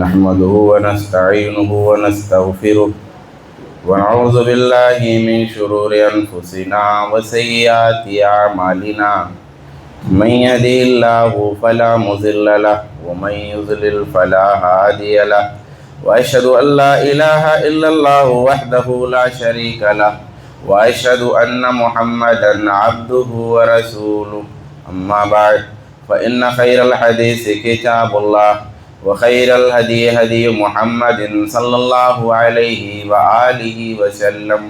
نحمده ونستعينه ونستغفره ونعوذ بالله من شرور أنفسنا وسيئات أعمالنا من يهده الله فلا مضل له ومن يضلل فلا هادي له وأشهد أن لا إله إلا الله وحده لا شريك له وأشهد أن محمدا عبده ورسوله أما بعد فإن خير الحديث كتاب الله وخير الهدي هدي محمد صلى الله عليه وآله وسلم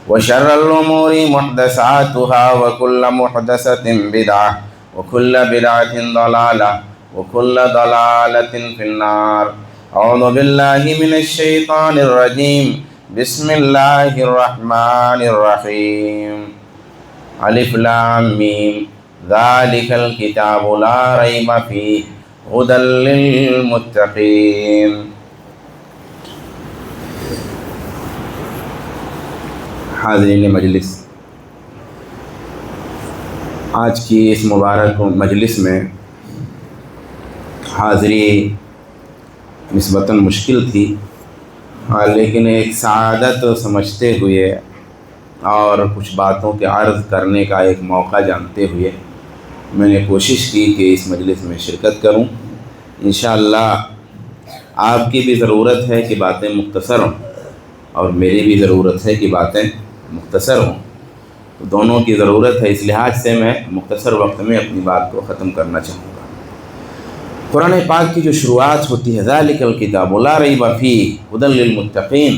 وشر الأمور محدثاتها وكل محدثة بدعة وكل بدعة ضلالة وكل ضلالة في النار. أعوذ بالله من الشيطان الرجيم. بسم الله الرحمن الرحيم. الف لام میم ذلك الكتاب لا ريب فيه هدى للمتقين. حاضرین مجلس، آج کی اس مبارک مجلس میں حاضری نسبتاً مشکل تھی، لیکن ایک سعادت سمجھتے ہوئے اور کچھ باتوں کے عرض کرنے کا ایک موقع جانتے ہوئے میں نے کوشش کی کہ اس مجلس میں شرکت کروں. انشاءاللہ آپ کی بھی ضرورت ہے کہ باتیں مختصر ہوں اور میری بھی ضرورت ہے کہ باتیں مختصر ہوں. دونوں کی ضرورت ہے، اس لحاظ سے میں مختصر وقت میں اپنی بات کو ختم کرنا چاہوں گا. قرآن پاک کی جو شروعات ہوتی ہے ذالک الکتاب لا ریب فیہ ھدی للمتقین،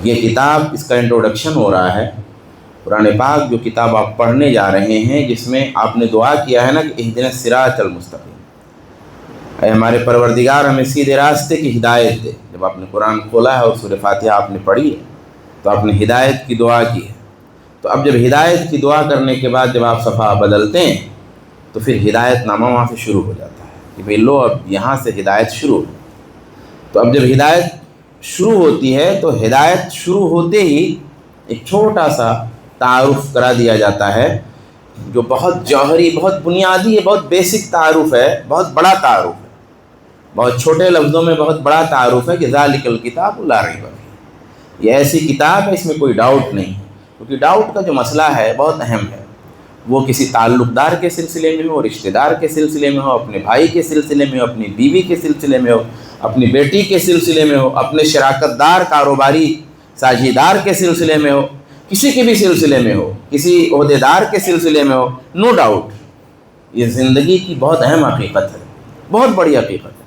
یہ کتاب، اس کا انٹروڈکشن ہو رہا ہے. قرآن پاک جو کتاب آپ پڑھنے جا رہے ہیں، جس میں آپ نے دعا کیا ہے نا کہ اہدنا الصراط المستقیم، اے ہمارے پروردگار ہمیں سیدھے راستے کی ہدایت دے. جب آپ نے قرآن کھولا ہے اور سورہ فاتحہ آپ نے پڑھی ہے تو آپ نے ہدایت کی دعا کی ہے. تو اب جب ہدایت کی دعا کرنے کے بعد جب آپ صفحہ بدلتے ہیں تو پھر ہدایت نامہ وہاں سے شروع ہو جاتا ہے کہ بھئی لو اب یہاں سے ہدایت شروع ہو. تو اب جب ہدایت شروع ہوتی ہے تو ہدایت شروع ہوتے ہی ایک چھوٹا سا تعارف کرا دیا جاتا ہے جو بہت جوہری، بہت بنیادی ہے، بہت بیسک تعارف ہے، بہت بڑا تعارف ہے. بہت چھوٹے لفظوں میں بہت بڑا تعارف ہے کہ ذالک الکتاب لا ریب فیہ، یہ ایسی کتاب ہے اس میں کوئی ڈاؤٹ نہیں. کیونکہ ڈاؤٹ کا جو مسئلہ ہے بہت اہم ہے، وہ کسی تعلق دار کے سلسلے میں ہو، رشتہ دار کے سلسلے میں ہو، اپنے بھائی کے سلسلے میں ہو، اپنی بیوی کے سلسلے میں ہو، اپنی بیٹی کے سلسلے میں ہو، اپنے شراکت دار، کاروباری ساجھیدار کے سلسلے میں ہو، کسی کے بھی سلسلے میں ہو، کسی عہدے دار کے سلسلے میں ہو. نو ڈاؤٹ یہ زندگی کی بہت اہم حقیقت ہے، بہت بڑی حقیقت ہے.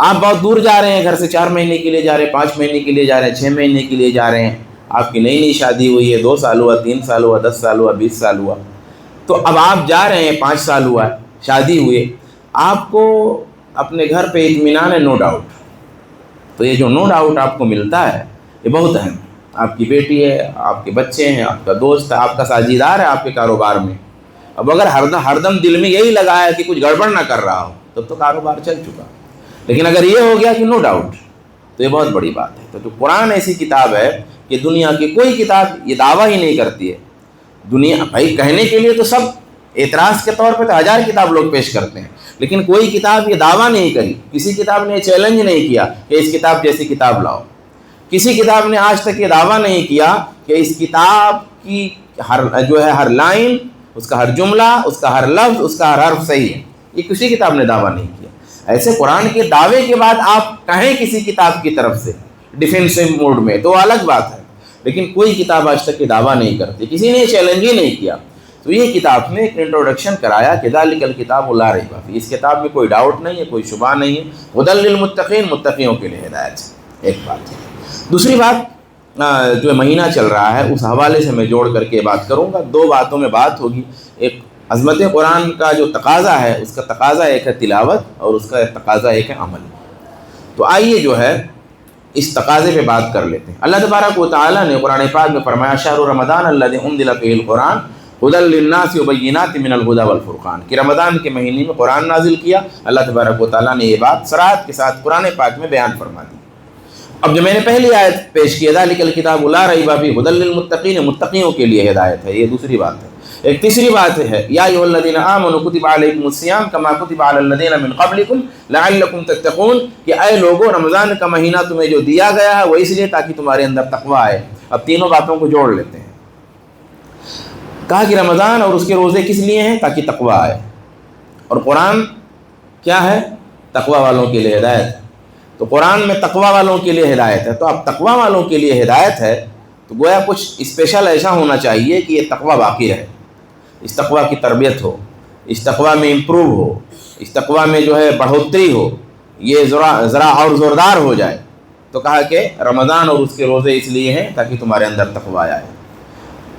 آپ بہت دور جا رہے ہیں، گھر سے 4 مہینے کے لیے جا رہے ہیں، 5 مہینے کے لیے جا رہے ہیں، 6 مہینے کے لیے جا رہے ہیں. آپ کی نئی شادی ہوئی ہے، 2 سال ہوا، 3 سال ہوا، 10 سال ہوا، 20 سال ہوا. تو اب آپ جا رہے ہیں، 5 سال ہوا ہے شادی ہوئے، آپ کو اپنے گھر پہ اطمینان ہے، نو ڈاؤٹ. تو یہ جو نو ڈاؤٹ آپ کو ملتا ہے یہ بہت اہم ہے. آپ کی بیٹی ہے، آپ کے بچے ہیں، آپ کا دوست ہے، آپ کا ساجھیدار ہے آپ کے کاروبار میں. اب اگر ہر دم دل میں یہی لگا ہے کہ کچھ گڑبڑ نہ کر رہا ہو تب تو کاروبار چل چکا. لیکن اگر یہ ہو گیا کہ نو ڈاؤٹ تو یہ بہت بڑی بات ہے. تو جو قرآن ایسی کتاب ہے کہ دنیا کی کوئی کتاب یہ دعویٰ ہی نہیں کرتی ہے. دنیا بھائی کہنے کے لیے تو سب اعتراض کے طور پہ تو 1000 کتاب لوگ پیش کرتے ہیں، لیکن کوئی کتاب یہ دعویٰ نہیں کری، کسی کتاب نے یہ چیلنج نہیں کیا کہ اس کتاب جیسی کتاب لاؤ. کسی کتاب نے آج تک یہ دعویٰ نہیں کیا کہ اس کتاب کی ہر لائن، اس کا ہر جملہ، اس کا ہر لفظ، اس کا ہر حرف صحیح ہے. یہ کسی کتاب نے دعویٰ نہیں کیا. ایسے قرآن کے دعوے کے بعد آپ کہیں کسی کتاب کی طرف سے ڈیفینسو موڈ میں تو الگ بات ہے، لیکن کوئی کتاب آج تک یہ دعویٰ نہیں کرتی، کسی نے چیلنج ہی نہیں کیا. تو یہ کتاب نے ایک انٹروڈکشن کرایا کہ ذالک الکتاب لا ریب فیہ، اس کتاب میں کوئی ڈاؤٹ نہیں ہے، کوئی شبہ نہیں ہے. ھدی للمتقین، متقیوں کے لیے ہدایت ہے. ایک بات ہے. دوسری بات جو مہینہ چل رہا ہے اس حوالے سے میں جوڑ کر کے بات کروں گا. 2 باتوں میں بات ہوگی. ایک عظمت قرآن کا جو تقاضا ہے، اس کا تقاضا ایک ہے تلاوت اور اس کا تقاضا ایک ہے عمل. تو آئیے جو ہے اس تقاضے پہ بات کر لیتے ہیں. اللہ تبارک و تعالیٰ نے قرآن پاک میں فرمایا شہر رمضان الذی انزل فیہ القرآن ھدی للناس وبینات من الھدی والفرقان، کہ رمضان کے مہینے میں قرآن نازل کیا. اللہ تبارک و تعالیٰ نے یہ بات صراحت کے ساتھ قرآن پاک میں بیان فرما دی. اب جو میں نے پہلی آیت پیش کی ذالک الکتاب لا ریب فیہ ھدی للمتقین، متقیوں کے لیے ہدایت ہے، یہ دوسری بات ہے. ایک تیسری بات ہے یا ایھاالذین آمنوا کتب علیکم الصیام کما کتب علی الذین من قبلکم لعلکم تتقون، کہ اے لوگوں رمضان کا مہینہ تمہیں جو دیا گیا ہے وہ اس لیے تاکہ تمہارے اندر تقوی آئے۔ اب تینوں باتوں کو جوڑ لیتے ہیں، کہا کہ رمضان اور اس کے روزے کس لیے ہیں؟ تاکہ تقوی آئے، اور قرآن کیا ہے؟ تقوی والوں کے لیے ہدایت ہے۔ تو قرآن میں تقوی والوں کے لیے ہدایت ہے، تو اب تقوی والوں کے لیے ہدایت ہے تو گویا کچھ اسپیشل ایسا ہونا چاہیے کہ یہ تقوی باقی رہے، اس تقوی کی تربیت ہو، اس تقوی میں امپروو ہو، اس تقوی میں جو ہے بڑھوتری ہو، یہ ذرا اور زوردار ہو جائے۔ تو کہا کہ رمضان اور اس کے روزے اس لیے ہیں تاکہ تمہارے اندر تقوی آئے۔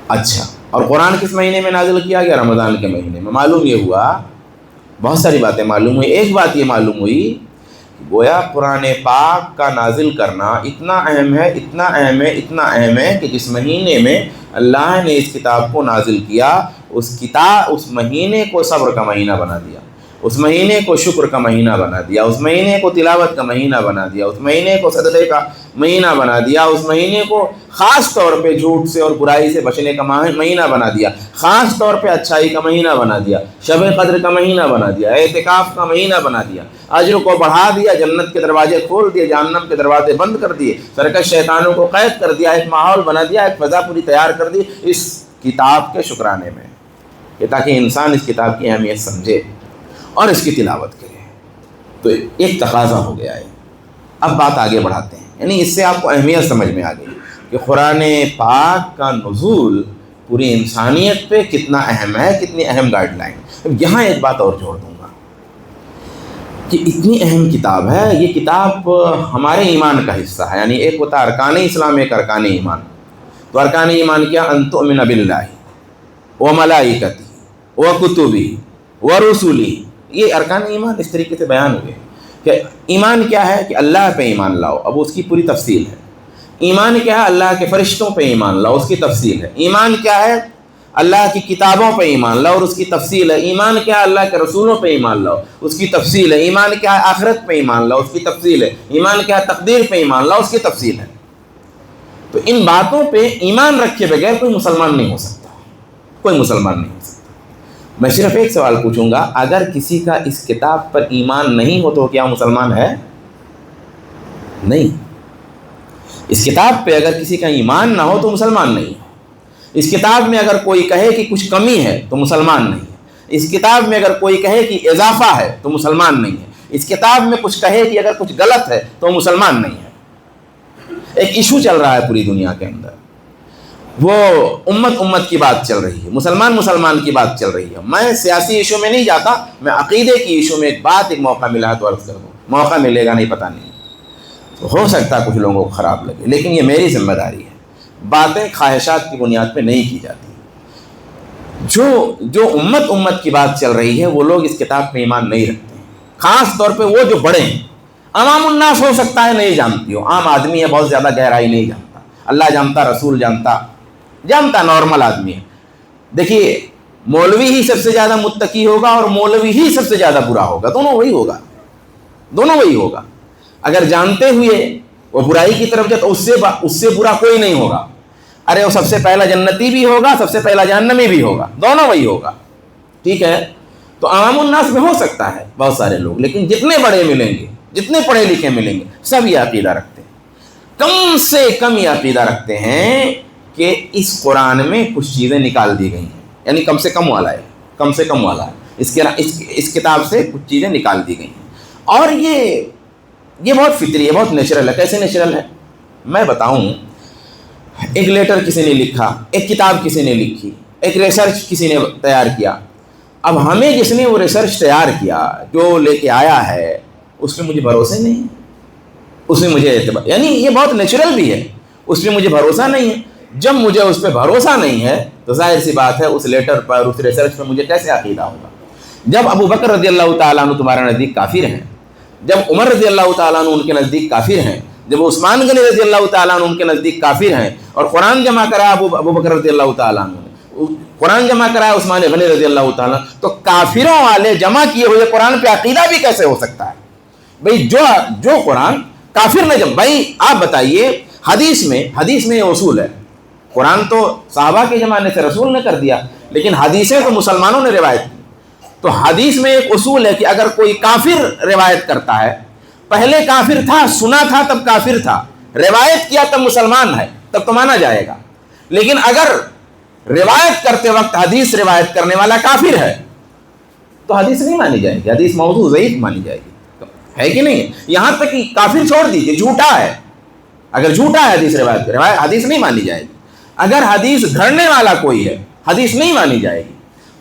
اچھا، اور قرآن کس مہینے میں نازل کیا گیا؟ رمضان کے مہینے میں۔ معلوم یہ ہوا، بہت ساری باتیں معلوم ہوئی، ایک بات یہ معلوم ہوئی کہ گویا قرآن پاک کا نازل کرنا اتنا اہم ہے، اتنا اہم ہے، اتنا اہم ہے کہ جس مہینے میں اللہ نے اس کتاب کو نازل کیا، اس مہینے کو صبر کا مہینہ بنا دیا، اس مہینے کو شکر کا مہینہ بنا دیا، اس مہینے کو تلاوت کا مہینہ بنا دیا، اس مہینے کو صدقے کا مہینہ بنا دیا، اس مہینے کو خاص طور پہ جھوٹ سے اور برائی سے بچنے کا مہینہ بنا دیا، خاص طور پہ اچھائی کا مہینہ بنا دیا، شب قدر کا مہینہ بنا دیا، اعتکاف کا مہینہ بنا دیا، اجر کو بڑھا دیا، جنت کے دروازے کھول دیے، جہنم کے دروازے بند کر دیے، سرکش شیطانوں کو قید کر دیا، ایک ماحول بنا دیا، ایک فضا پوری تیار کر دی اس کتاب کے شکرانے میں، کہ تاکہ انسان اس کتاب کی اہمیت سمجھے اور اس کی تلاوت کرے۔ تو ایک تقاضا ہو گیا ہے۔ اب بات آگے بڑھاتے ہیں، یعنی اس سے آپ کو اہمیت سمجھ میں آ گئی کہ قرآن پاک کا نزول پوری انسانیت پہ کتنا اہم ہے، کتنی اہم گائیڈ لائن۔ اب یہاں ایک بات اور جوڑ دوں گا کہ اتنی اہم کتاب ہے، یہ کتاب ہمارے ایمان کا حصہ ہے، یعنی ایک ہوتا ارکان اسلام، ایک ارکان ایمان۔ تو ارکان ایمان کیا؟ ان تؤمن باللہ وملائکتہ وکتبہ ورسلہ، یہ ارکان ایمان اس طریقے سے بیان ہوئے کہ ایمان کیا ہے کہ اللہ پہ ایمان لاؤ، اب اس کی پوری تفصیل ہے۔ ایمان کیا ہے؟ اللہ کے فرشتوں پہ ایمان لاؤ، اس کی تفصیل ہے۔ ایمان کیا ہے؟ اللہ کی کتابوں پہ ایمان لاؤ اور اس کی تفصیل ہے۔ ایمان کیا ہے؟ اللہ کے رسولوں پہ ایمان لاؤ، اس کی تفصیل ہے۔ ایمان کیا ہے؟ آخرت پہ ایمان لاؤ، اس کی تفصیل ہے۔ ایمان کیا ہے؟ تقدیر پہ ایمان لاؤ، اس کی تفصیل ہے۔ تو ان باتوں پہ ایمان رکھے بغیر کوئی مسلمان نہیں ہو سکتا، کوئی مسلمان نہیں ہو سکتا۔ میں صرف ایک سوال پوچھوں گا، اگر کسی کا اس کتاب پر ایمان نہیں ہو تو کیا مسلمان ہے؟ نہیں۔ اس کتاب پہ اگر کسی کا ایمان نہ ہو تو مسلمان نہیں ہے۔ اس کتاب میں اگر کوئی کہے کہ کچھ کمی ہے تو مسلمان نہیں ہے۔ اس کتاب میں اگر کوئی کہے کہ اضافہ ہے تو مسلمان نہیں ہے۔ اس کتاب میں کچھ کہے کہ اگر کچھ غلط ہے تو مسلمان نہیں ہے۔ ایک ایشو چل رہا ہے پوری دنیا کے اندر، وہ امت کی بات چل رہی ہے، مسلمان کی بات چل رہی ہے۔ میں سیاسی ایشو میں نہیں جاتا، میں عقیدے کی ایشو میں ایک موقع ملا ہے تو عرض کر دوں، موقع ملے گا نہیں پتہ نہیں، تو ہو سکتا ہے کچھ لوگوں کو خراب لگے، لیکن یہ میری ذمہ داری ہے۔ باتیں خواہشات کی بنیاد پہ نہیں کی جاتی۔ جو امت کی بات چل رہی ہے وہ لوگ اس کتاب پہ ایمان نہیں رکھتے ہیں، خاص طور پہ وہ جو بڑے ہیں۔ عوام الناس ہو سکتا ہے نہیں جانتی ہو، عام آدمی ہے، بہت زیادہ گہرائی نہیں جانتا، اللہ جانتا، رسول جانتا، نارمل آدمی ہے۔ دیکھیے، مولوی ہی سب سے زیادہ متقی ہوگا اور مولوی ہی سب سے زیادہ برا ہوگا، دونوں وہی ہوگا۔ اگر جانتے ہوئے وہ برائی کی طرف جائے تو اس سے برا کوئی نہیں ہوگا۔ ارے وہ سب سے پہلا جنتی بھی ہوگا، سب سے پہلا جہنمی بھی ہوگا، دونوں وہی ہوگا، ٹھیک ہے۔ تو عوام الناس میں ہو سکتا ہے بہت سارے لوگ، لیکن جتنے بڑے ملیں گے، جتنے پڑھے لکھے ملیں گے، سب یہ عقیدہ رکھتے ہیں، کم سے کم یہ عقیدہ رکھتے ہیں کہ اس قرآن میں کچھ چیزیں نکال دی گئی ہیں، یعنی کم سے کم والا ہے، اس کتاب سے کچھ چیزیں نکال دی گئی ہیں۔ اور یہ بہت فطری ہے، بہت نیچرل ہے۔ کیسے نیچرل ہے میں بتاؤں۔ ایک لیٹر کسی نے لکھا، ایک کتاب کسی نے لکھی، ایک ریسرچ کسی نے تیار کیا۔ اب ہمیں جس نے وہ ریسرچ تیار کیا، جو لے کے آیا ہے، اس میں مجھے بھروسے نہیں ہے، اس میں مجھے اعتبار، یعنی یہ بہت نیچرل بھی ہے، اس میں مجھے بھروسہ نہیں ہے۔ جب مجھے اس پہ بھروسہ نہیں ہے تو ظاہر سی بات ہے اس لیٹر پر، اس ریسرچ پر مجھے کیسے عقیدہ ہوگا۔ جب ابو بکر رضی اللہ تعالیٰ عنہ تمہارے نزدیک کافر ہیں، جب عمر رضی اللہ تعالیٰ عنہ ان کے نزدیک کافر ہیں، جب عثمان غنی رضی اللہ تعالیٰ عنہ ان کے نزدیک کافر ہیں، اور قرآن جمع کرا ابو بکر رضی اللہ تعالیٰ عنہ نے، قرآن جمع کرا عثمان غنی رضی اللہ تعالیٰ عنہ، تو کافروں والے جمع کیے ہوئے قرآن پہ عقیدہ بھی کیسے ہو سکتا ہے؟ بھئی جو قرآن کافر نے بھائی آپ بتائیے، حدیث میں یہ اصول ہے، قرآن تو صحابہ کے زمانے سے رسول نے کر دیا، لیکن حدیثیں تو مسلمانوں نے روایت کی. تو حدیث میں ایک اصول ہے کہ اگر کوئی کافر روایت کرتا ہے، پہلے کافر تھا، سنا تھا تب کافر تھا، روایت کیا تب مسلمان ہے، تب تو مانا جائے گا. لیکن اگر روایت کرتے وقت حدیث روایت کرنے والا کافر ہے تو حدیث نہیں مانی جائے گی، حدیث موضوع ضعیف مانی جائے گی، ہے کہ نہیں؟ یہاں تک کہ کافر چھوڑ دیجیے، جھوٹا ہے، اگر جھوٹا ہے حدیث روایت حدیث نہیں مانی جائے گی. اگر حدیث گھڑنے والا کوئی ہے حدیث نہیں مانی جائے گی.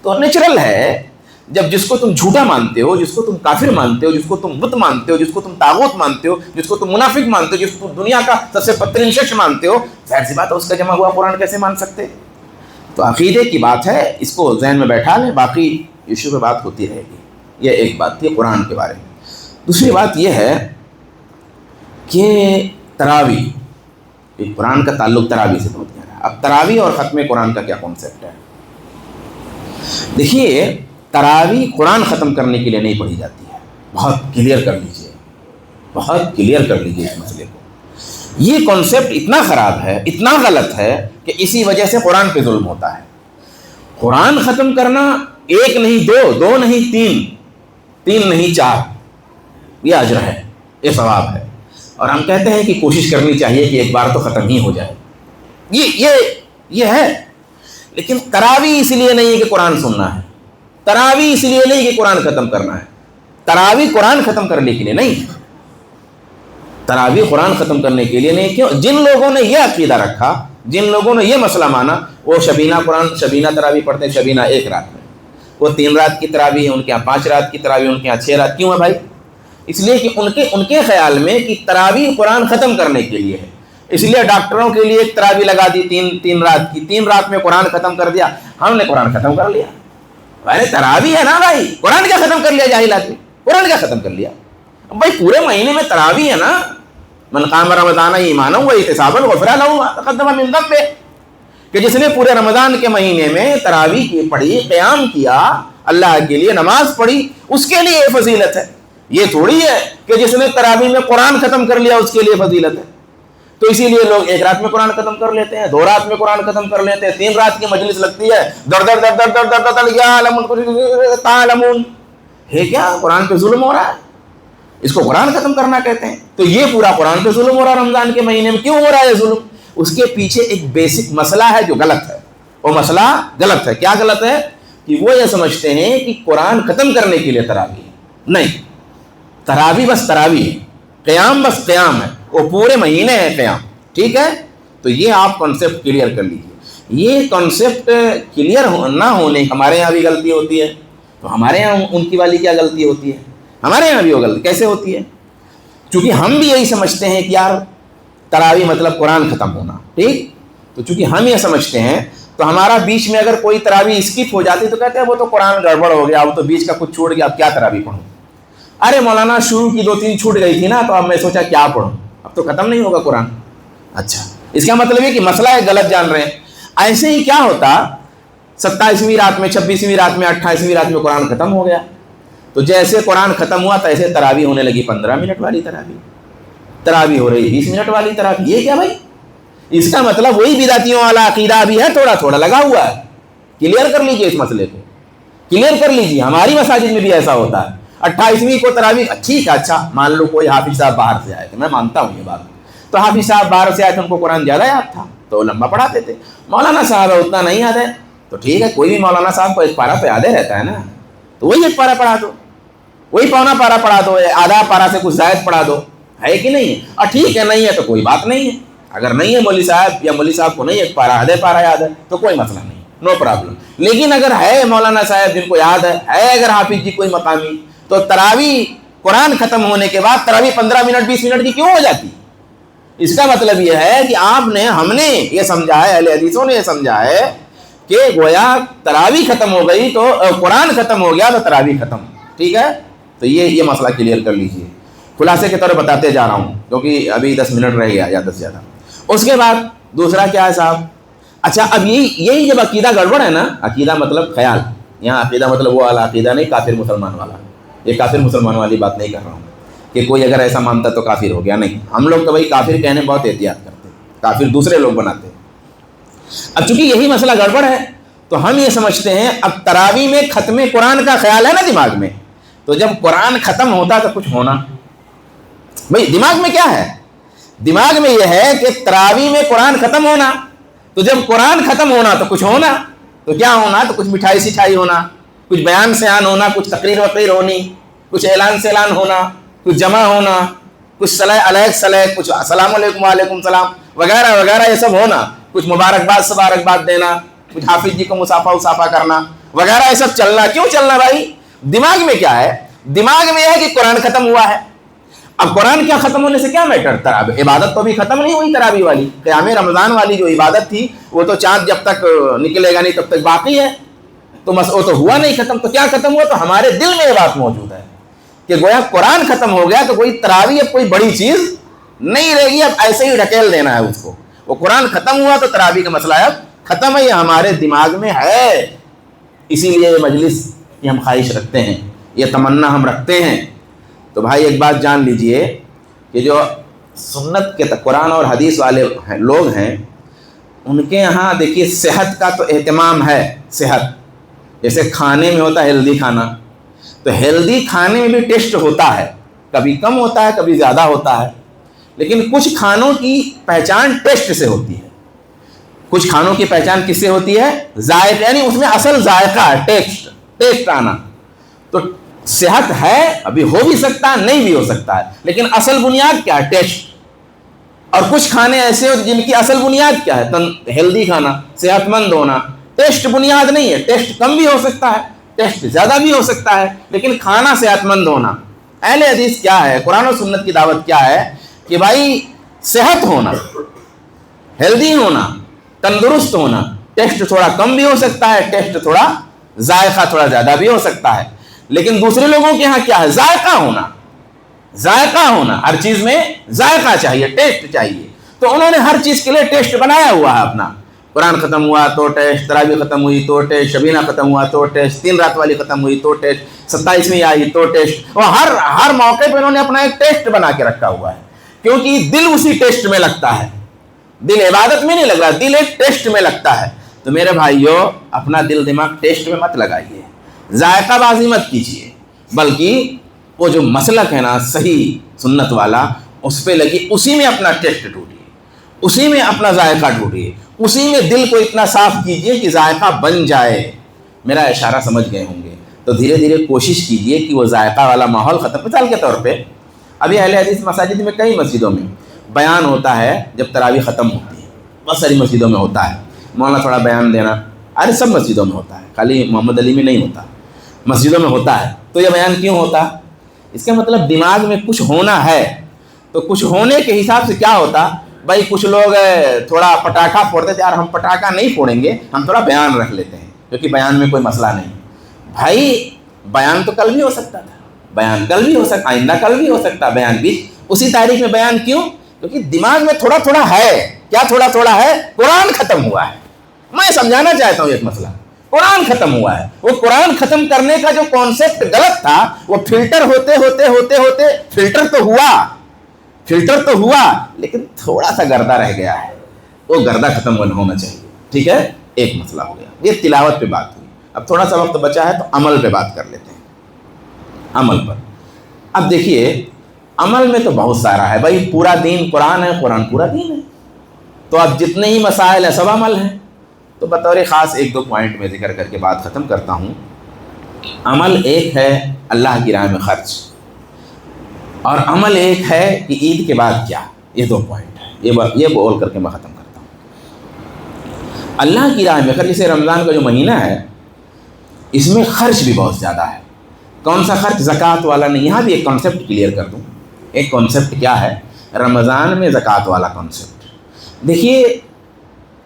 تو نیچرل ہے جب جس کو تم جھوٹا مانتے ہو، جس کو تم کافر مانتے ہو، جس کو تم بت مانتے ہو، جس کو تم طاغوت مانتے ہو، جس کو تم منافق مانتے ہو، جس کو دنیا کا سب سے بدترین شخص مانتے ہو، ظاہر سی بات ہے اس کا جمع ہوا قرآن کیسے مان سکتے؟ تو عقیدے کی بات ہے، اس کو ذہن میں بیٹھا لیں، باقی ایشو پہ بات ہوتی رہے گی. یہ ایک بات تھی قرآن کے بارے میں. دوسری بات یہ ہے کہ تراویح، قرآن کا تعلق تراویح سے بہت گہرا ہے. اب تراویح اور ختم قرآن کا کیا کانسیپٹ ہے؟ دیکھیے، تراویح قرآن ختم کرنے کے لیے نہیں پڑھی جاتی ہے. بہت کلیئر کر لیجئے، بہت کلیئر کر لیجئے اس مسئلے کو. یہ کانسیپٹ اتنا خراب ہے، اتنا غلط ہے کہ اسی وجہ سے قرآن پہ ظلم ہوتا ہے. قرآن ختم کرنا ایک نہیں دو نہیں تین نہیں 4، یہ اجر ہے، یہ ثواب ہے. اور ہم کہتے ہیں کہ کوشش کرنی چاہیے کہ ایک بار تو ختم ہی ہو جائے. یہ ہے. لیکن تراویح اس لیے نہیں ہے کہ قرآن سننا ہے، تراویح اس لیے نہیں کہ قرآن ختم کرنا ہے. تراویح قرآن ختم کرنے کے لیے نہیں، تراویح قرآن ختم کرنے کے لیے نہیں. کیوں؟ جن لوگوں نے یہ عقیدہ رکھا، جن لوگوں نے یہ مسئلہ مانا، وہ شبینہ تراویح پڑھتے ہیں. شبینہ 1 رات میں، وہ 3 رات کی تراویح ہے، ان کے یہاں 5 رات کی تراویح، ان کے یہاں 6 رات. کیوں ہے بھائی؟ اس لیے کہ ان کے خیال میں کہ تراویح قرآن ختم کرنے کے لیے ہے. اس لیے ڈاکٹروں کے لیے ایک تراویح لگا دی 3 رات کی، 3 رات میں قرآن ختم کر دیا. ہم نے قرآن ختم کر لیا. ارے تراویح ہے نا بھائی، قرآن کیا ختم کر لیا؟ جاہل آدمی، قرآن کیا ختم کر لیا بھائی؟ پورے مہینے میں تراویح ہے نا. من قام رمضان ایمانا واحتسابا غفر لہ ما تقدم من ذنبہ، کہ جس نے پورے رمضان کے مہینے میں تراویح کی پڑھی، قیام کیا، اللہ کے لیے نماز پڑھی، اس کے لیے یہ فضیلت ہے. یہ تھوڑی ہے کہ جس نے تراویح میں قرآن ختم کر لیا اس کے لیے فضیلت ہے. تو اسی لیے لوگ 1 رات میں قرآن ختم کر لیتے ہیں، 2 رات میں قرآن ختم کر لیتے ہیں، 3 رات کی مجلس لگتی ہے، در در در در در در در یا تعلمون. ہے کیا قرآن پہ ظلم ہو رہا ہے؟ اس کو قرآن ختم کرنا کہتے ہیں. تو یہ پورا قرآن پہ ظلم ہو رہا ہے رمضان کے مہینے میں. کیوں ہو رہا ہے ظلم؟ اس کے پیچھے ایک بیسک مسئلہ ہے جو غلط ہے. وہ مسئلہ غلط ہے. کیا غلط ہے؟ کہ وہ یہ سمجھتے ہیں کہ قرآن ختم کرنے کے لیے تراویح. نہیں، تراویح بس تراویح ہے، قیام بس قیام ہے، وہ پورے مہینے ہے قیام. ٹھیک ہے؟ تو یہ آپ کانسیپٹ کلیئر کر لیجیے. یہ کانسیپٹ کلیئر نہ ہونے ہمارے یہاں بھی غلطی ہوتی ہے. تو ہمارے یہاں ان کی والی کیا غلطی ہوتی ہے؟ ہمارے یہاں بھی وہ غلطی کیسے ہوتی ہے؟ چونکہ ہم بھی یہی سمجھتے ہیں کہ یار تراویح مطلب قرآن ختم ہونا. ٹھیک؟ تو چونکہ ہم یہ سمجھتے ہیں تو ہمارا بیچ میں اگر کوئی تراویح اسکپ ہو جاتی تو کہتے ہیں وہ تو قرآن گڑبڑ ہو گیا، وہ تو بیچ کا کچھ چھوڑ گیا، اب کیا تراویح پڑھوں؟ ارے مولانا شروع کی 2-3 چھوٹ گئی تھی نا، تو اب میں سوچا کیا پڑھوں، اب تو ختم نہیں ہوگا قرآن. اچھا، اس کا مطلب ہے کہ مسئلہ ہے غلط جان رہے ہیں. ایسے ہی کیا ہوتا 27ویں رات میں، 26ویں رات میں، 28ویں رات میں قرآن ختم ہو گیا. تو جیسے قرآن ختم ہوا تو ایسے تراویح ہونے لگی 15 منٹ والی تراویح ہو رہی 20 منٹ والی تراویح. یہ کیا بھائی؟ اس کا مطلب وہی بدعتیوں والا عقیدہ بھی ہے، تھوڑا تھوڑا لگا ہوا ہے. کلیئر کر لیجئے اس مسئلے کو، کلیئر کر لیجئے. ہماری مساجد میں بھی ایسا ہوتا ہے. 28ویں کو تراویح ٹھیک ہے. اچھا مان لو کوئی حافظ صاحب باہر سے آئے تھے، میں مانتا ہوں یہ بات. تو حافظ صاحب باہر سے آئے تھے، ان کو قرآن زیادہ یاد تھا تو وہ لمبا پڑھاتے تھے. مولانا صاحب اتنا نہیں یاد ہے تو ٹھیک ہے، کوئی بھی مولانا صاحب کو 1 پارہ تو یاد رہتا ہے نا، تو وہی 1 پارہ پڑھا دو، وہی 1.25 پارہ پڑھا دو، آدھا پارہ سے کچھ زائد پڑھا دو. ہے کہ نہیں ہے؟ اور ٹھیک ہے، نہیں ہے تو کوئی بات نہیں ہے. اگر نہیں ہے مولوی صاحب یا مولوی صاحب کو نہیں 1 پارہ آدھے پارہ یاد ہے تو کوئی مسئلہ نہیں، نو پرابلم. لیکن اگر ہے مولانا صاحب جن کو یاد ہے اگر حافظ جی کوئی مقامی، تو تراویح قرآن ختم ہونے کے بعد تراویح 15 منٹ 20 منٹ کی کیوں ہو جاتی؟ اس کا مطلب یہ ہے کہ ہم نے یہ سمجھا ہے، اہل حدیثوں نے یہ سمجھا ہے کہ گویا تراویح ختم ہو گئی تو قرآن ختم ہو گیا تو تراویح ختم. ٹھیک ہے؟ تو یہ مسئلہ کلیئر کر لیجئے. خلاصے کے طور پر بتاتے جا رہا ہوں کیونکہ ابھی 10 منٹ رہ گیا یا 10 زیادہ. اس کے بعد دوسرا کیا ہے صاحب؟ اچھا، اب یہی جب عقیدہ گڑبڑ ہے نا، عقیدہ مطلب خیال، یہاں عقیدہ مطلب وہ والا عقیدہ نہیں کافر مسلمان والا. یہ کافر مسلمان والی بات نہیں کر رہا ہوں کہ کوئی اگر ایسا مانتا تو کافر ہو گیا. نہیں، ہم لوگ تو بھائی کافر کہنے بہت احتیاط کرتے ہیں، کافر دوسرے لوگ بناتے ہیں. اب چونکہ یہی مسئلہ گڑبڑ ہے تو ہم یہ سمجھتے ہیں اب تراویح میں ختم قرآن کا خیال ہے نا دماغ میں، تو جب قرآن ختم ہوتا تو کچھ ہونا، بھائی دماغ میں کیا ہے؟ دماغ میں یہ ہے کہ تراویح میں قرآن ختم ہونا، تو جب قرآن ختم ہونا تو کچھ ہونا، تو کیا ہونا؟ تو کچھ مٹھائی سٹھائی ہونا، کچھ بیان سیان ہونا، کچھ تقریر وقریر ہونی، کچھ اعلان سیلان ہونا، کچھ جمع ہونا، کچھ صلاح علیہ صلاح، کچھ السلام علیکم وعلیکم السلام وغیرہ وغیرہ، یہ سب ہونا، کچھ مبارکباد دینا، کچھ حافظ جی کو مسافہ کرنا وغیرہ، یہ سب چلنا۔ کیوں چلنا بھائی؟ دماغ میں کیا ہے؟ دماغ میں یہ ہے کہ قرآن ختم ہوا ہے۔ اب قرآن کیا ختم ہونے سے کیا میٹر؟ عبادت تو ابھی ختم نہیں ہوئی تراویح والی، قیام رمضان والی جو عبادت تھی وہ تو چاند جب تک نکلے گا نہیں تب تک باقی ہے، تو وہ تو ہوا نہیں ختم، تو کیا ختم ہوا؟ تو ہمارے دل میں یہ بات موجود ہے کہ گویا قرآن ختم ہو گیا تو کوئی تراویح اب کوئی بڑی چیز نہیں رہے گی، اب ایسے ہی ڈھکیل دینا ہے اس کو۔ وہ قرآن ختم ہوا تو تراویح کا مسئلہ اب ختم ہے، یہ ہمارے دماغ میں ہے، اسی لیے یہ مجلس کی ہم خواہش رکھتے ہیں، یہ تمنا ہم رکھتے ہیں۔ تو بھائی ایک بات جان لیجئے کہ جو سنت کے قرآن اور حدیث والے لوگ ہیں ان کے یہاں دیکھیے صحت کا تو اہتمام ہے، صحت جیسے کھانے میں ہوتا ہے ہیلدی کھانا، تو ہیلدی کھانے میں بھی ٹیسٹ ہوتا ہے، کبھی کم ہوتا ہے کبھی زیادہ ہوتا ہے، لیکن کچھ کھانوں کی پہچان ٹیسٹ سے ہوتی ہے۔ کچھ کھانوں کی پہچان کس سے ہوتی ہے؟ ذائقہ، یعنی اس میں اصل ذائقہ ہے، ٹیسٹ آنا۔ تو صحت ہے، ابھی ہو بھی سکتا ہے نہیں بھی ہو سکتا ہے، لیکن اصل بنیاد کیا ہے؟ ٹیسٹ۔ اور کچھ کھانے ایسے ہو جن کی اصل بنیاد کیا ہے؟ ہیلدی کھانا، صحت مند ہونا، ٹیسٹ بنیاد نہیں ہے، ٹیسٹ کم بھی ہو سکتا ہے، ٹیسٹ زیادہ بھی ہو سکتا ہے، لیکن کھانا صحت مند ہونا۔ اہل حدیث کیا ہے؟ قرآن و سنت کی دعوت کیا ہے؟ کہ بھائی صحت ہونا، ہیلدی ہونا، تندرست ہونا، ٹیسٹ تھوڑا کم بھی ہو سکتا ہے، ٹیسٹ تھوڑا ذائقہ تھوڑا زیادہ بھی ہو سکتا ہے، لیکن دوسرے لوگوں کے ہاں کیا ہے؟ ذائقہ ہونا، ذائقہ ہونا، ہر چیز میں ذائقہ چاہیے، ٹیسٹ چاہیے۔ تو انہوں نے ہر چیز کے لیے ٹیسٹ بنایا ہوا ہے اپنا۔ قرآن ختم ہوا تو ٹیسٹ، تراویح ختم ہوئی تو ٹیسٹ، شبینہ ختم ہوا تو ٹیسٹ، 3 رات والی ختم ہوئی تو ٹیسٹ، 27ویں آئی تو ٹیسٹ، اور ہر موقع پہ انہوں نے اپنا ایک ٹیسٹ بنا کے رکھا ہوا ہے، کیونکہ دل اسی ٹیسٹ میں لگتا ہے، دل عبادت میں نہیں لگ رہا، دل ایک ٹیسٹ میں لگتا ہے۔ تو میرے بھائیوں اپنا دل دماغ ٹیسٹ میں مت لگائیے، ذائقہ بازی مت کیجیے، بلکہ وہ جو مسلک ہے نا صحیح سنت والا اس پہ لگی، اسی میں اپنا ٹیسٹ ڈھونڈیے، اسی میں اپنا ذائقہ ڈھونڈیے، اسی میں دل کو اتنا صاف کیجیے کہ ذائقہ بن جائے۔ میرا اشارہ سمجھ گئے ہوں گے؟ تو دھیرے دھیرے کوشش کیجیے کہ وہ ذائقہ والا ماحول ختم۔ مثال کے طور پہ ابھی اہل حدیث مساجد میں کئی مسجدوں میں بیان ہوتا ہے جب تراویح ختم ہوتی ہے، بہت ساری مسجدوں میں ہوتا ہے، مولانا تھوڑا بیان دینا، ارے سب مسجدوں میں ہوتا ہے، خالی محمد علی میں نہیں ہوتا، مسجدوں میں ہوتا ہے۔ تو یہ بیان کیوں ہوتا؟ اس کا مطلب دماغ میں کچھ ہونا ہے، تو کچھ ہونے کے حساب سے کیا ہوتا؟ بھائی کچھ لوگ تھوڑا پٹاخہ پھوڑتے تھے، یار ہم پٹاخہ نہیں پھوڑیں گے، ہم تھوڑا بیان رکھ لیتے ہیں کیونکہ بیان میں کوئی مسئلہ نہیں۔ بھائی بیان تو کل بھی ہو سکتا تھا، بیان کل بھی ہو سکتا، آئندہ کل بھی ہو سکتا، بیان بھی اسی تاریخ میں بیان کیوں؟ کیونکہ دماغ میں تھوڑا تھوڑا ہے۔ کیا تھوڑا تھوڑا ہے؟ قرآن ختم ہوا ہے۔ میں سمجھانا چاہتا ہوں ایک مسئلہ، قرآن ختم ہوا ہے۔ وہ قرآن ختم کرنے کا جو کانسیپٹ غلط تھا وہ فلٹر ہوتے ہوتے ہوتے ہوتے فلٹر تو ہوا لیکن تھوڑا سا گردہ رہ گیا ہے، وہ گردہ ختم ہونا چاہیے۔ ٹھیک ہے، ایک مسئلہ ہو گیا، یہ تلاوت پہ بات ہوئی۔ اب تھوڑا سا وقت بچا ہے تو عمل پہ بات کر لیتے ہیں، عمل پر۔ اب دیکھیے عمل میں تو بہت سارا ہے بھائی، پورا دین قرآن ہے، قرآن پورا دین ہے، تو اب جتنے ہی مسائل ہیں سب عمل ہیں۔ تو بطور خاص 1-2 پوائنٹ میں ذکر کر کے بات ختم کرتا ہوں۔ عمل ایک ہے اللہ کی راہ میں خرچ، اور عمل ایک ہے کہ عید کے بعد کیا، یہ 2 پوائنٹ ہیں، یہ بول کر کے میں ختم کرتا ہوں۔ اللہ کی راہ میں خرچ، جیسے رمضان کا جو مہینہ ہے اس میں خرچ بھی بہت زیادہ ہے۔ کون سا خرچ؟ زکوٰۃ والا نہیں۔ یہاں بھی ایک کانسیپٹ کلیئر کر دوں، ایک کانسیپٹ کیا ہے رمضان میں زکوٰۃ والا کانسیپٹ۔ دیکھیے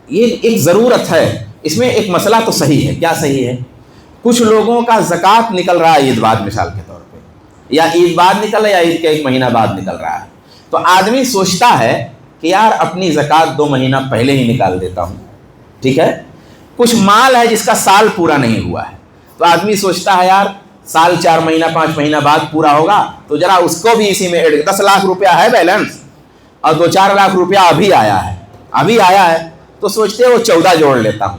یہ ایک ضرورت ہے، اس میں ایک مسئلہ تو صحیح ہے۔ کیا صحیح ہے؟ کچھ لوگوں کا زکوٰۃ نکل رہا ہے عید بعد، مثال کے طور پہ، یا عید بعد نکل رہا ہے یا عید کے 1 مہینہ بعد نکل رہا ہے، تو آدمی سوچتا ہے کہ یار اپنی زکوٰۃ 2 مہینہ پہلے ہی نکال دیتا ہوں۔ ٹھیک ہے، کچھ مال ہے جس کا سال پورا نہیں ہوا ہے، تو آدمی سوچتا ہے یار سال 4 مہینہ 5 مہینہ بعد پورا ہوگا تو ذرا اس کو بھی اسی میں 10 لاکھ روپیہ ہے بیلنس اور 2-4 لاکھ روپیہ ابھی آیا ہے، تو سوچتے ہیں وہ 14 جوڑ لیتا ہوں،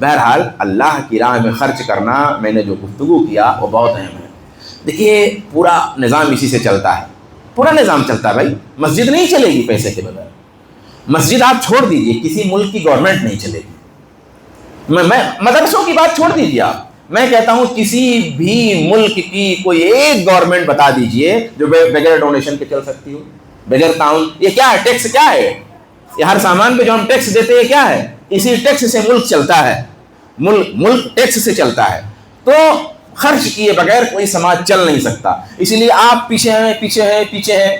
بہرحال اللہ کی راہ میں خرچ کرنا، میں نے جو گفتگو کیا وہ بہت اہم ہے۔ دیکھیے پورا نظام اسی سے چلتا ہے، پورا نظام چلتا ہے بھائی۔ مسجد نہیں چلے گی پیسے کے بغیر، مسجد آپ چھوڑ دیجئے، کسی ملک کی گورنمنٹ نہیں چلے گی۔ میں مدرسوں کی بات چھوڑ دیجئے، آپ میں کہتا ہوں کسی بھی ملک کی کوئی ایک گورنمنٹ بتا دیجئے جو بغیر ڈونیشن کے چل سکتی ہو، بغیر تعاون۔ یہ کیا ہے؟ ٹیکس کیا ہے؟ یہ ہر سامان پہ جو ہم ٹیکس دیتے ہیں کیا ہے؟ اسی ٹیکس سے ملک چلتا ہے، ملک ٹیکس سے چلتا ہے۔ تو خرچ کیے بغیر کوئی سماج چل نہیں سکتا۔ اسی لیے آپ پیچھے ہیں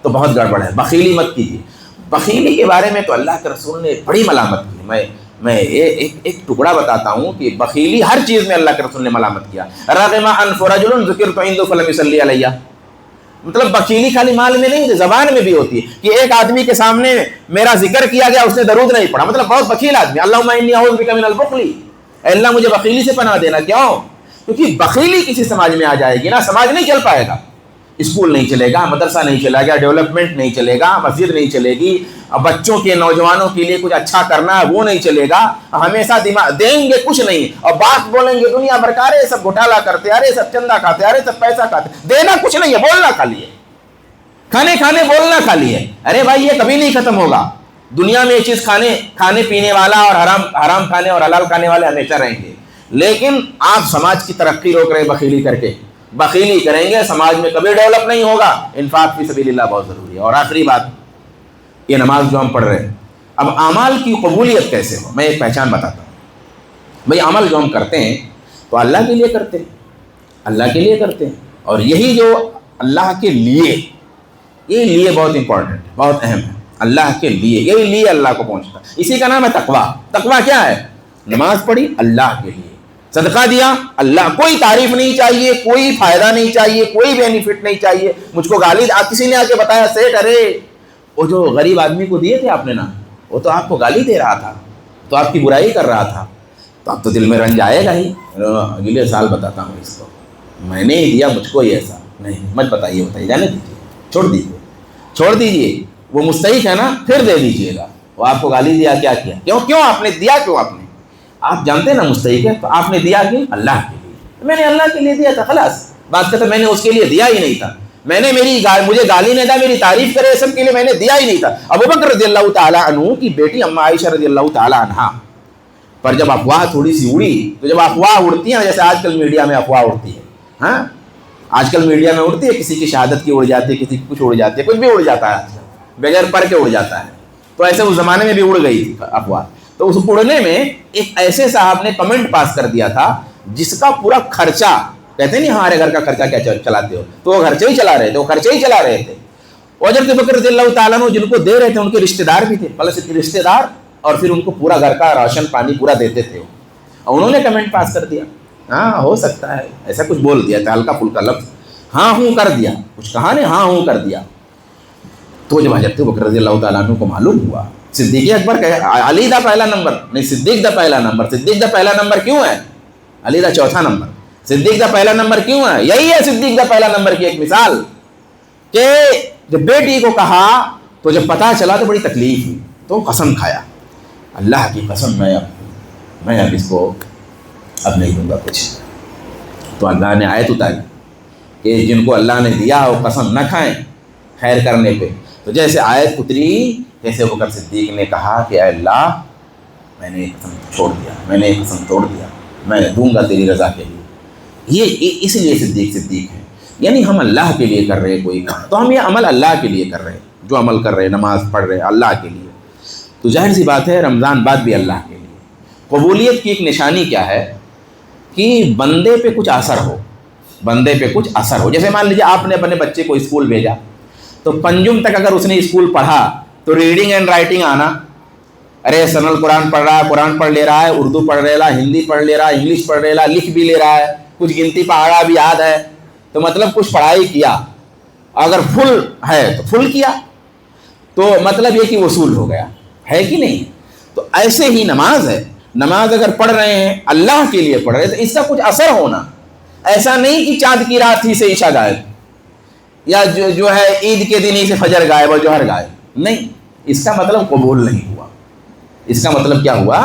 تو بہت گڑبڑ ہے۔ بخیلی مت کیجیے۔ بخیلی کے بارے میں تو اللہ کے رسول نے بڑی ملامت کی۔ میں ایک ٹکڑا بتاتا ہوں کہ بخیلی ہر چیز میں اللہ کے رسول نے ملامت کیا۔ رغم انف رجل ذکرت عنده فلم يصلي علیہ، مطلب بخیلی خالی مال میں نہیں، زبان میں بھی ہوتی ہے کہ ایک آدمی کے سامنے میرا ذکر کیا گیا، اس نے درود نہیں پڑھا، مطلب بہت بخیل آدمی۔ اللہم انی اعوذ بک من البخل، اے اللہ مجھے بخیلی سے پناہ دینا۔ کیوں؟ کیونکہ بخیلی کسی سماج میں آ جائے گی نا، سماج نہیں چل پائے گا، اسکول نہیں چلے گا، مدرسہ نہیں چلے گا، ڈیولپمنٹ نہیں چلے گا، مسجد نہیں چلے گی، بچوں کے نوجوانوں کے لیے کچھ اچھا کرنا ہے وہ نہیں چلے گا۔ ہمیشہ دماغ دیں گے کچھ نہیں، اور بات بولیں گے دنیا بھر کا، ارے سب گھوٹالا کرتے، ارے سب چندہ کھاتے، ارے سب پیسہ کھاتے۔ دینا کچھ نہیں ہے، بولنا خالی ہے، کھانے بولنا خالی ہے۔ ارے بھائی یہ کبھی نہیں ختم ہوگا دنیا میں، یہ چیز کھانے پینے والا اور حرام کھانے اور حلال کھانے والے ہمیشہ رہیں گے۔ لیکن آپ سماج کی ترقی روک رہے بخیلی کر کے، بخیلی کریں گے سماج میں کبھی ڈیولپ نہیں ہوگا۔ انفاق فی سبیل اللہ بہت ضروری ہے۔ اور آخری بات، یہ نماز جو ہم پڑھ رہے ہیں، اب اعمال کی قبولیت کیسے ہو، میں ایک پہچان بتاتا ہوں۔ بھئی عمل جو ہم کرتے ہیں تو اللہ کے لیے کرتے ہیں، اللہ کے لیے کرتے ہیں، اور یہی جو اللہ کے لیے، یہ لیے بہت امپورٹنٹ ہے، بہت اہم ہے۔ اللہ کے لیے، یہی لیے اللہ کو پہنچتا ہے، اسی کا نام ہے تقویٰ۔ تقویٰ کیا ہے؟ نماز پڑھی اللہ کے لیے، صدقہ دیا اللہ، کوئی تعریف نہیں چاہیے، کوئی فائدہ نہیں چاہیے، کوئی بینیفٹ نہیں چاہیے۔ مجھ کو گالی کسی نے آ کے بتایا، سیٹ ارے وہ جو غریب آدمی کو دیے تھے آپ نے نا، وہ تو آپ کو گالی دے رہا تھا، تو آپ کی برائی کر رہا تھا، تو اب تو دل میں رنج آئے گا ہی۔ اگلے سال بتاتا ہوں اس کو، میں نے ہی دیا، مجھ کو ہی ایسا نہیں، مت بتائیے، جانے دیجیے، چھوڑ دیجیے، وہ مستحق ہے نا، پھر دے دیجیے گا۔ وہ آپ کو گالی دیا، کیا کیا؟ کیوں آپ نے دیا؟ کیوں آپ جانتے ہیں نا مستحق ہے، تو آپ نے دیا کہ اللہ کے لیے، میں نے اللہ کے لیے دیا تھا، خلاص بات کرتے، میں نے اس کے لیے دیا ہی نہیں تھا، میں نے مجھے گالی نہیں تھا، میری تعریف کرے سب کے لیے میں نے دیا ہی نہیں تھا۔ ابو بکر رضی اللہ تعالیٰ عنہ کی بیٹی اما عائشہ رضی اللہ تعالیٰ عنہا پر جب افواہ تھوڑی سی اڑی، تو جب افواہ اڑتی ہیں، جیسے آج کل میڈیا میں افواہ اڑتی ہے، ہاں آج کل میڈیا میں اڑتی ہے، کسی کی شہادت کی اڑ جاتی ہے، کسی کی کچھ اڑ جاتی ہے، کچھ بھی اڑ جاتا ہے، آج کل بغیر پڑھ کے اڑ جاتا ہے۔ تو ایسے اس زمانے میں بھی اڑ گئی تھی افواہ۔ تو اس اڑنے میں ایک ایسے صاحب نے کمنٹ پاس کر دیا تھا جس کا پورا خرچہ، کہتے نہیں ہمارے گھر کا خرچہ کیا چلاتے ہو، تو وہ خرچے ہی چلا رہے تھے۔ حضرت بکر رضی اللہ تعالیٰ عنہ جن کو دے رہے تھے ان کے رشتہ دار بھی تھے، پلس رشتہ دار، اور پھر ان کو پورا گھر کا راشن پانی پورا دیتے تھے، اور انہوں نے کمنٹ پاس کر دیا، ہاں ہو سکتا ہے ایسا کچھ بول دیا تھا، ہلکا پھلکا لفظ ہاں ہوں کر دیا، کچھ کہا نے ہاں ہوں کر دیا۔ تو جب حضرت بکر رضی اللہ تعالیٰ عنہ کو معلوم ہوا، صدیق اکبر کہ علی دا پہلا نمبر نہیں، صدیق دا پہلا نمبر، صدیق دا پہلا نمبر کیوں ہے؟ علی دا چوتھا نمبر، صدیق دا پہلا نمبر کیوں ہے؟ یہی ہے صدیق دا پہلا نمبر کی ایک مثال، کہ جب بیٹی کو کہا تو جب پتہ چلا تو بڑی تکلیف ہوئی، تو قسم کھایا، اللہ کی قسم میں اب اس کو اب نہیں دوں گا کچھ۔ تو اللہ نے آیت اتاری کہ جن کو اللہ نے دیا وہ قسم نہ کھائیں خیر کرنے پہ۔ تو جیسے آیت اتری، جیسے بکر صدیق نے کہا کہ اے اللہ میں نے قسم چھوڑ دیا، میں نے قسم توڑ دیا، میں دوں گا تیری رضا کے لیے۔ یہ اس لیے صدیق ہے، یعنی ہم اللہ کے لیے کر رہے کوئی کام، تو ہم یہ عمل اللہ کے لیے کر رہے ہیں، جو عمل کر رہے ہیں، نماز پڑھ رہے ہیں اللہ کے لیے، تو ظاہر سی بات ہے رمضان بعد بھی اللہ کے لیے۔ قبولیت کی ایک نشانی کیا ہے کہ بندے پہ کچھ اثر ہو، جیسے مان لیجیے آپ نے اپنے بچے کو اسکول بھیجا، تو پنجم تک اگر اس نے اسکول پڑھا تو ریڈنگ اینڈ رائٹنگ آنا، ارے سنل قرآن پڑھ رہا ہے، قرآن پڑھ لے رہا ہے، اردو پڑھ لے رہا ہے، ہندی پڑھ لے رہا ہے، انگلش پڑھ لے رہا ہے، لکھ بھی لے رہا ہے، کچھ گنتی پہاڑا بھی یاد ہے، تو مطلب کچھ پڑھائی کیا، اگر فل ہے تو فل کیا، تو مطلب یہ کہ وصول ہو گیا ہے کہ نہیں۔ تو ایسے ہی نماز ہے، نماز اگر پڑھ رہے ہیں اللہ کے لیے پڑھ رہے ہیں تو اس کا کچھ اثر ہونا، ایسا نہیں کہ چاند کی رات ہی سے عشاء غائب، یا جو ہے عید کے دن ہی سے فجر غائب اور جوہر غائب، نہیں، اس کا مطلب قبول نہیں ہوا، اس کا مطلب کیا ہوا؟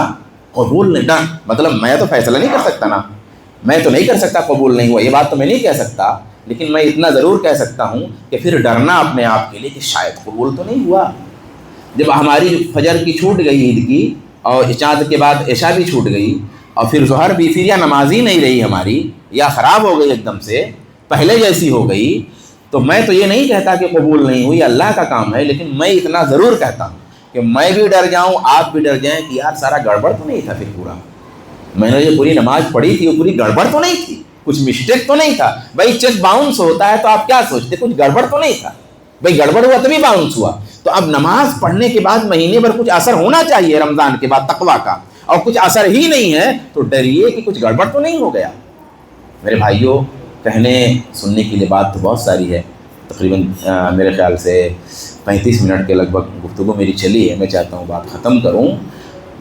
قبول نہیں ڈر مطلب میں تو فیصلہ نہیں کر سکتا نا، میں تو نہیں کر سکتا قبول نہیں ہوا، یہ بات تو میں نہیں کہہ سکتا، لیکن میں اتنا ضرور کہہ سکتا ہوں کہ پھر ڈرنا اپنے آپ کے لیے کہ شاید قبول تو نہیں ہوا۔ جب ہماری فجر کی چھوٹ گئی عید کی، اور چاند کے بعد عشاء بھی چھوٹ گئی، اور پھر ظہر بھی، پھر یا نماز ہی نہیں رہی ہماری، یا خراب ہو گئی ایک دم سے پہلے جیسی ہو گئی، تو میں تو یہ نہیں کہتا کہ قبول نہیں ہوئی، اللہ کا کام ہے، لیکن میں اتنا ضرور کہتا ہوں کہ میں بھی ڈر جاؤں، آپ بھی ڈر جائیں کہ یار سارا گڑبڑ تو نہیں تھا پھر پورا، میں نے جو پوری نماز پڑھی تھی وہ پوری گڑبڑ تو نہیں تھی، کچھ مسٹیک تو نہیں تھا۔ بھائی چیک باؤنس ہوتا ہے تو آپ کیا سوچتے، کچھ گڑبڑ تو نہیں تھا، بھائی گڑبڑ ہوا تبھی باؤنس ہوا۔ تو اب نماز پڑھنے کے بعد مہینے بھر کچھ اثر ہونا چاہیے رمضان کے بعد تقویٰ کا، اور کچھ اثر ہی نہیں ہے تو ڈریے کہ کچھ گڑبڑ تو نہیں ہو گیا۔ میرے بھائیوں، کہنے سننے کے لیے بات تو بہت ساری ہے، تقریباً میرے خیال سے 35 منٹ کے لگ بھگ گفتگو میری چلی ہے، میں چاہتا ہوں بات ختم کروں۔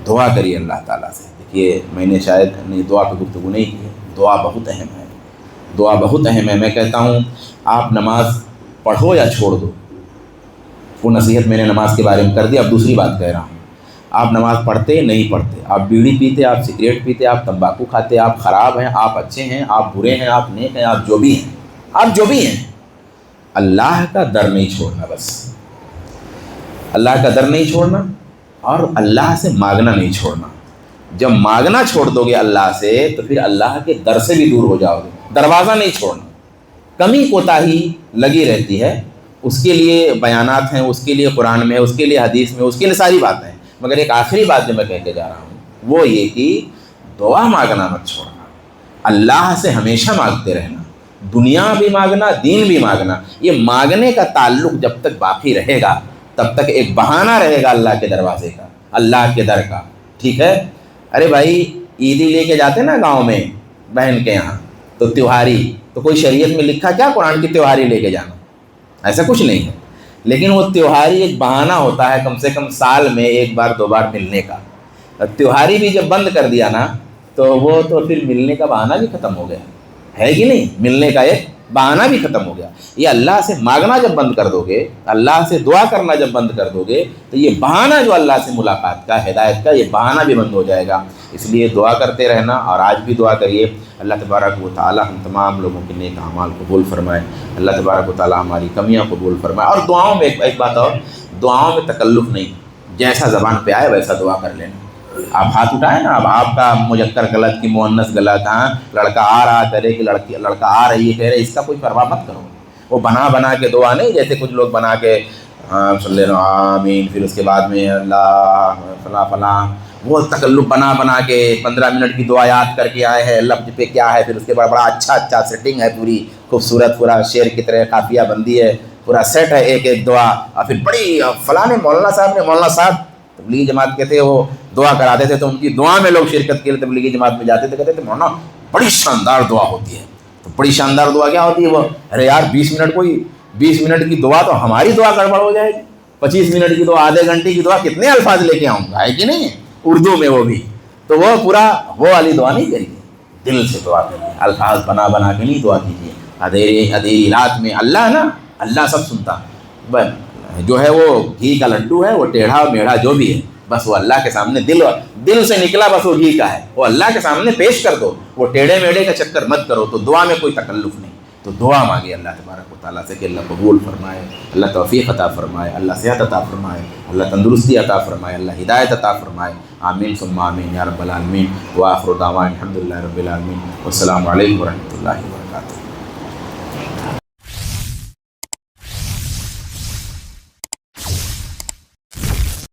دعا کریے اللہ تعالیٰ سے۔ دیکھیے میں نے شاید دعا پہ گفتگو نہیں کی ہے، دعا بہت اہم ہے، دعا بہت اہم ہے۔ میں کہتا ہوں آپ نماز پڑھو یا چھوڑ دو، وہ نصیحت میں نے نماز کے بارے میں کر دی، اب دوسری بات کہہ رہا ہوں۔ آپ نماز پڑھتے نہیں پڑھتے، آپ بیڑی پیتے، آپ سگریٹ پیتے، آپ تمباکو کھاتے، آپ خراب ہیں، آپ اچھے ہیں، آپ برے ہیں، آپ نیک ہیں، آپ جو بھی ہیں، آپ جو بھی ہیں، اللہ کا در نہیں چھوڑنا، بس اللہ کا در نہیں چھوڑنا، اور اللہ سے مانگنا نہیں چھوڑنا۔ جب مانگنا چھوڑ دو گے اللہ سے تو پھر اللہ کے در سے بھی دور ہو جاؤ گے۔ دروازہ نہیں چھوڑنا، کمی کوتاہی لگی رہتی ہے، اس کے لیے بیانات ہیں، اس کے لیے قرآن میں، اس کے لیے حدیث میں، اس کے لیے ساری باتیں ہیں، مگر ایک آخری بات جو میں کہہ کے جا رہا ہوں وہ یہ کہ دعا مانگنا مت چھوڑنا، اللہ سے ہمیشہ مانگتے رہنا، دنیا بھی مانگنا، دین بھی مانگنا۔ یہ مانگنے کا تعلق جب تک باقی رہے گا تب تک ایک بہانہ رہے گا اللہ کے دروازے کا، اللہ کے در کا، ٹھیک ہے؟ ارے بھائی عیدی لے کے جاتے نا گاؤں میں بہن کے یہاں، تو تیوہاری، تو کوئی شریعت میں لکھا کیا قرآن کی تیوہاری لے کے جانا؟ ایسا کچھ نہیں ہے، لیکن وہ تیوہاری ایک بہانہ ہوتا ہے کم سے کم سال میں ایک بار دو بار ملنے کا۔ تیوہاری بھی جب بند کر دیا نا تو وہ تو پھر ملنے کا بہانہ بھی ختم ہو گیا ہے کہ نہیں؟ ملنے کا ایک بہانہ بھی ختم ہو گیا۔ یہ اللہ سے مانگنا جب بند کر دو گے، اللہ سے دعا کرنا جب بند کر دو گے تو یہ بہانہ جو اللہ سے ملاقات کا، ہدایت کا، یہ بہانہ بھی بند ہو جائے گا۔ اس لیے دعا کرتے رہنا، اور آج بھی دعا کریے اللہ تبارک و تعالی ہم تمام لوگوں کے نیک اعمال قبول فرمائے، اللہ تبارک و تعالی ہماری کمیاں قبول فرمائے۔ اور دعاؤں میں ایک بات اور، دعاؤں میں تکلف نہیں، جیسا زبان پہ آئے ویسا دعا کر لینا۔ آپ ہاتھ اٹھائیں نا، اب آپ کا مذکر غلط کی مؤنث غلط، ہاں لڑکا آ رہا کرے کہ لڑکا آ رہی ہے کہہ رہے، اس کا کوئی پرواہ مت کرو۔ وہ بنا کے دعا نہیں، جیسے کچھ لوگ بنا کے صلی اللہ آمین، پھر اس کے بعد میں اللہ فلاں فلاں، وہ تکلف بنا کے 15 منٹ کی دعا یاد کر کے آئے ہیں، لفظ پہ کیا ہے، پھر اس کے بعد بڑا اچھا سیٹنگ ہے، پوری خوبصورت، پورا شعر کی طرح قافیہ بندی ہے، پورا سیٹ ہے ایک دعا، اور پھر بڑی فلاں مولانا صاحب تبلیغی جماعت کے تھے، وہ دعا کراتے تھے تو ان کی دعا میں لوگ شرکت کے لیے تبلیغی جماعت میں جاتے تھے، کہتے تھے مولانا بڑی شاندار دعا ہوتی ہے۔ تو بڑی شاندار دعا کیا ہوتی ہے؟ وہ ارے یار 20 منٹ کی دعا تو ہماری دعا گڑبڑ ہو جائے گی، 25 منٹ کی دعا، آدھے گھنٹے کی دعا، کتنے الفاظ لے کے آؤں گا، ہے کہ نہیں؟ اردو میں وہ بھی، تو وہ پورا وہ والی دعا نہیں کریے، دل سے دعا کریے، الفاظ بنا کے نہیں دعا کیجیے۔ ادھیری رات میں اللہ نا، اللہ سب سنتا، جو ہے وہ گھی کا لڈو ہے، وہ ٹیڑھا میڑھا جو بھی ہے، بس وہ اللہ کے سامنے دل سے نکلا، بس وہ گھی کا ہے، وہ اللہ کے سامنے پیش کر دو، وہ ٹیڑھے میڑھے کا چکر مت کرو۔ تو دعا میں کوئی تکلف نہیں، تو دعا مانگے اللہ تبارک و تعالیٰ سے کہ اللہ قبول فرمائے، اللہ توفیق عطا فرمائے، اللہ صحت عطا فرمائے، اللہ تندرستی عطا فرمائے، اللہ ہدایت عطا فرمائے، آمین ثم آمین یا رب العالمین۔ وآخر دعوانا الحمد للہ رب العالمین، والسلام علیکم ورحمۃ اللہ وبرکاتہ۔